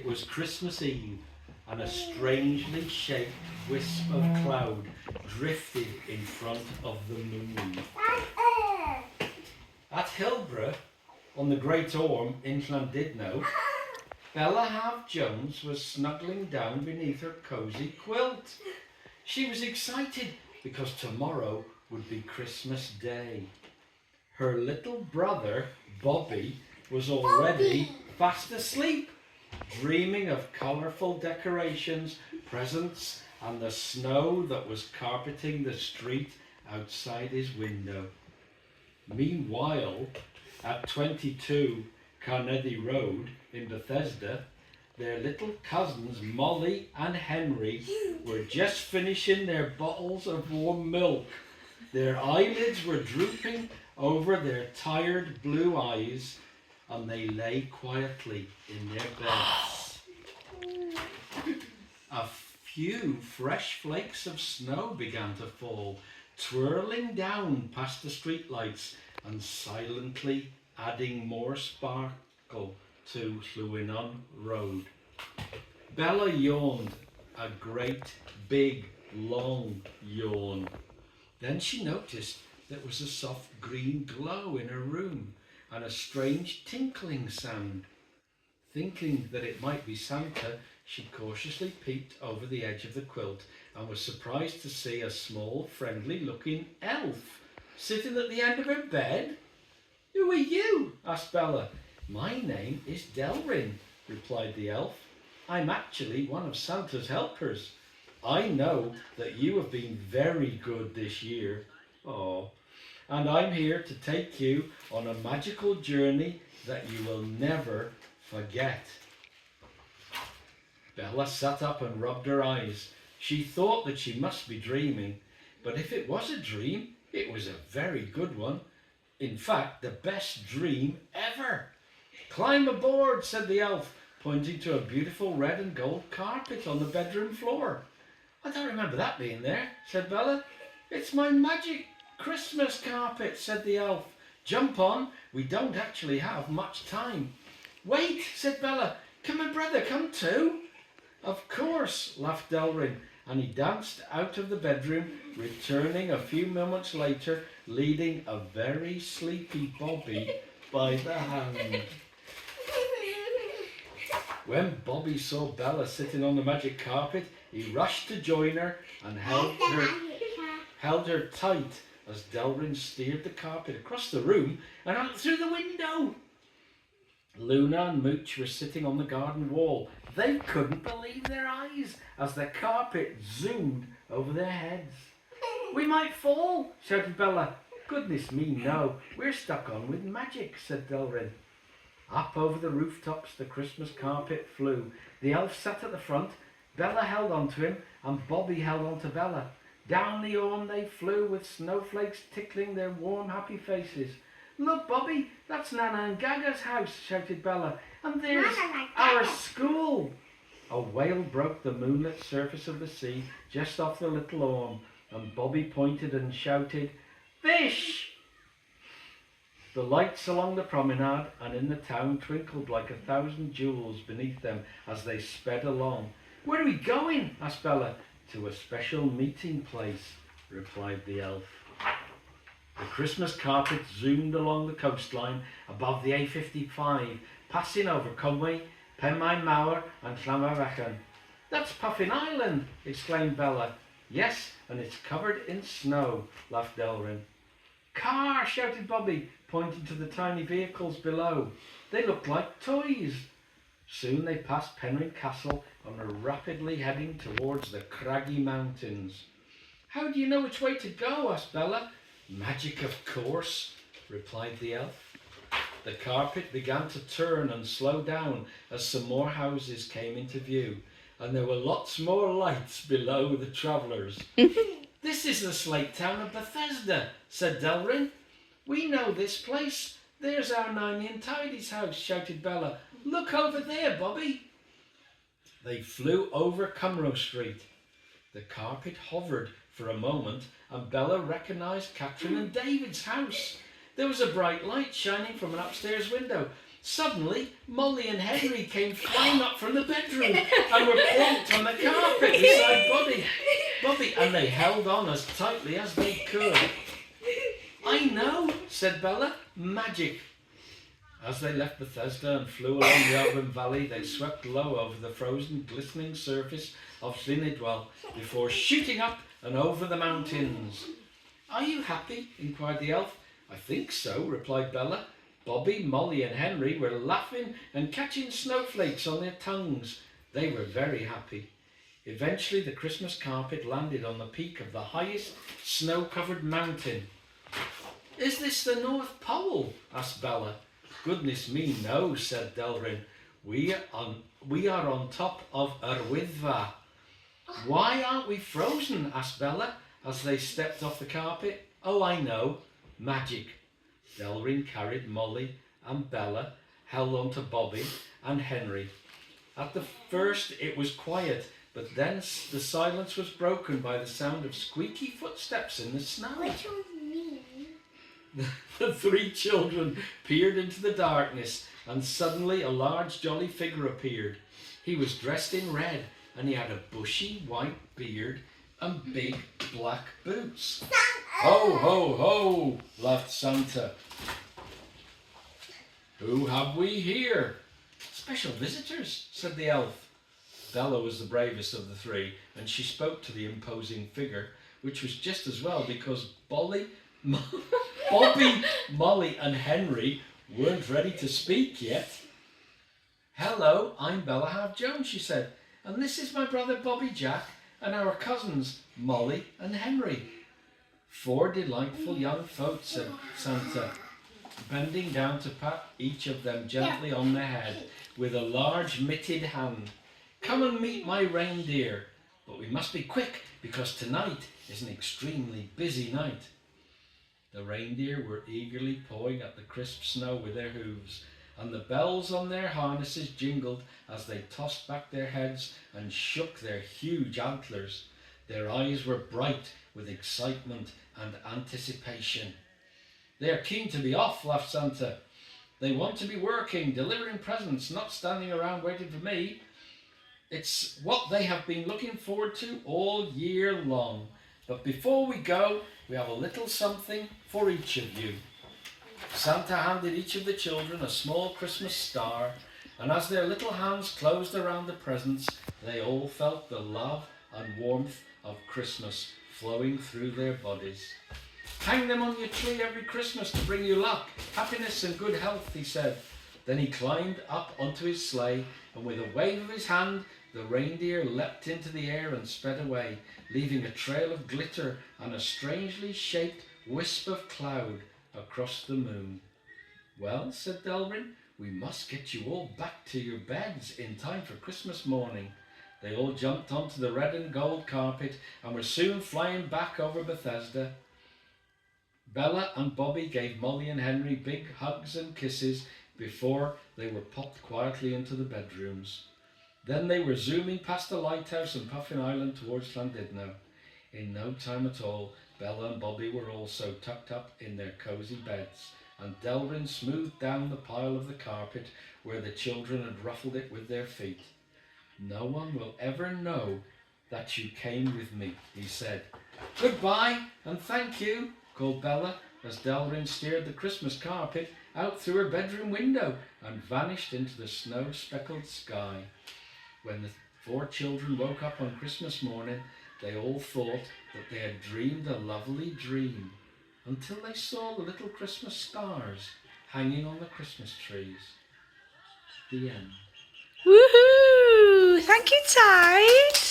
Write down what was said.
was Christmas Eve, and a strangely shaped wisp of cloud drifted in front of the moon. At Hillborough, on the Great Orme in Llandudno, Bella Half-Jones was snuggling down beneath her cosy quilt. She was excited because tomorrow would be Christmas Day. Her little brother, Bobby, was already fast asleep, dreaming of colourful decorations, presents, and the snow that was carpeting the street outside his window. Meanwhile, at 22 Carnegie Road in Bethesda, their little cousins Molly and Henry were just finishing their bottles of warm milk. Their eyelids were drooping over their tired blue eyes, and they lay quietly in their beds. A few fresh flakes of snow began to fall, twirling down past the streetlights and silently adding more sparkle to Llewellyn Road. Bella yawned, a great, big, long yawn. Then she noticed there was a soft green glow in her room and a strange tinkling sound. Thinking that it might be Santa, she cautiously peeped over the edge of the quilt and was surprised to see a small, friendly-looking elf sitting at the end of her bed. "Who are you?" asked Bella. "My name is Delrin," replied the elf. "I'm actually one of Santa's helpers. I know that you have been very good this year. Oh, and I'm here to take you on a magical journey that you will never forget." Bella sat up and rubbed her eyes. She thought that she must be dreaming, but if it was a dream, it was a very good one. In fact, the best dream ever. "Climb aboard," said the elf, pointing to a beautiful red and gold carpet on the bedroom floor. "I don't remember that being there," said Bella. "It's my magic Christmas carpet," said the elf. "Jump on, we don't actually have much time." "Wait," said Bella. "Can my brother come too?" "Of course," laughed Delrin, and he danced out of the bedroom, returning a few moments later, leading a very sleepy Bobby by the hand. When Bobby saw Bella sitting on the magic carpet, he rushed to join her and held her tight as Delrin steered the carpet across the room and out through the window. Luna and Mooch were sitting on the garden wall. They couldn't believe their eyes as the carpet zoomed over their heads. "We might fall," shouted Bella. "Goodness me, no. We're stuck on with magic," said Delrin. Up over the rooftops the Christmas carpet flew. The elf sat at the front. Bella held on to him and Bobby held on to Bella. Down the Orme they flew with snowflakes tickling their warm, happy faces. "Look, Bobby, that's Nana and Gaga's house," shouted Bella. "And there's our school." A wail broke the moonlit surface of the sea just off the little Orme, and Bobby pointed and shouted, "Fish!" The lights along the promenade and in the town twinkled like 1,000 jewels beneath them as they sped along. "Where are we going?" asked Bella. "To a special meeting place," replied the elf. The Christmas carpet zoomed along the coastline above the A55, passing over Conway, Penmaen Mawr and Llanfachan. "That's Puffin Island!" exclaimed Bella. "Yes, and it's covered in snow," laughed Delrin. "Car!" shouted Bobby, pointing to the tiny vehicles below. They looked like toys. Soon they passed Penryn Castle and were rapidly heading towards the craggy mountains. "How do you know which way to go?" asked Bella. "Magic, of course," replied the elf. The carpet began to turn and slow down as some more houses came into view, and there were lots more lights below the travellers. "This is the slate town of Bethesda," said Delrin. "We know this place. There's our Nanny and Tidy's house," shouted Bella. "Look over there, Bobby." They flew over Cumrow Street. The carpet hovered for a moment and Bella recognised Catherine and David's house. There was a bright light shining from an upstairs window. Suddenly, Molly and Henry came flying up from the bedroom and were plonked on the carpet beside Bobby, and they held on as tightly as they could. "I know," said Bella. "Magic." As they left Bethesda and flew along the Alban Valley, they swept low over the frozen, glistening surface of Llynidwell before shooting up and over the mountains. "Are you happy?" inquired the elf. "I think so," replied Bella. Bobby, Molly and Henry were laughing and catching snowflakes on their tongues. They were very happy. Eventually the Christmas carpet landed on the peak of the highest snow-covered mountain. "Is this the North Pole?" asked Bella. "Goodness me, no," said Delrin. We are on top of Yr. "Why aren't we frozen?" asked Bella as they stepped off the carpet. "Oh, I know. Magic." Delrin carried Molly and Bella, held on to Bobby and Henry. At the first it was quiet, but then the silence was broken by the sound of squeaky footsteps in the snow. Which one's me? The three children peered into the darkness, and suddenly a large jolly figure appeared. He was dressed in red, and he had a bushy white beard and big black boots. "Ho, ho, ho!" laughed Santa. "Who have we here?" "Special visitors," said the elf. Bella was the bravest of the three, and she spoke to the imposing figure, which was just as well because Bobby, Molly and Henry weren't ready to speak yet. "Hello, I'm Bella Half-Jones," she said, "and this is my brother Bobby Jack and our cousins Molly and Henry." "Four delightful young folk," said Santa, bending down to pat each of them gently on the head with a large mitted hand. "Come and meet my reindeer, but we must be quick because tonight is an extremely busy night." The reindeer were eagerly pawing at the crisp snow with their hooves, and the bells on their harnesses jingled as they tossed back their heads and shook their huge antlers. Their eyes were bright with excitement and anticipation. "They are keen to be off," laughed Santa. "They want to be working, delivering presents, not standing around waiting for me. It's what they have been looking forward to all year long. But before we go, we have a little something for each of you." Santa handed each of the children a small Christmas star, and as their little hands closed around the presents, they all felt the love and warmth of Christmas flowing through their bodies. "Hang them on your tree every Christmas to bring you luck, happiness and good health," he said. Then he climbed up onto his sleigh, and with a wave of his hand, the reindeer leapt into the air and sped away, leaving a trail of glitter and a strangely shaped wisp of cloud across the moon. "Well," said Delrin, "we must get you all back to your beds in time for Christmas morning." They all jumped onto the red and gold carpet and were soon flying back over Bethesda. Bella and Bobby gave Molly and Henry big hugs and kisses before they were popped quietly into the bedrooms. Then they were zooming past the lighthouse and Puffin Island towards Llandudno. In no time at all, Bella and Bobby were also tucked up in their cosy beds, and Delrin smoothed down the pile of the carpet where the children had ruffled it with their feet. "No one will ever know that you came with me," he said. "Goodbye and thank you," called Bella as Delrin steered the Christmas carpet out through her bedroom window and vanished into the snow-speckled sky. When the four children woke up on Christmas morning, they all thought that they had dreamed a lovely dream until they saw the little Christmas stars hanging on the Christmas trees. The end. Woohoo! Thank you, Tide.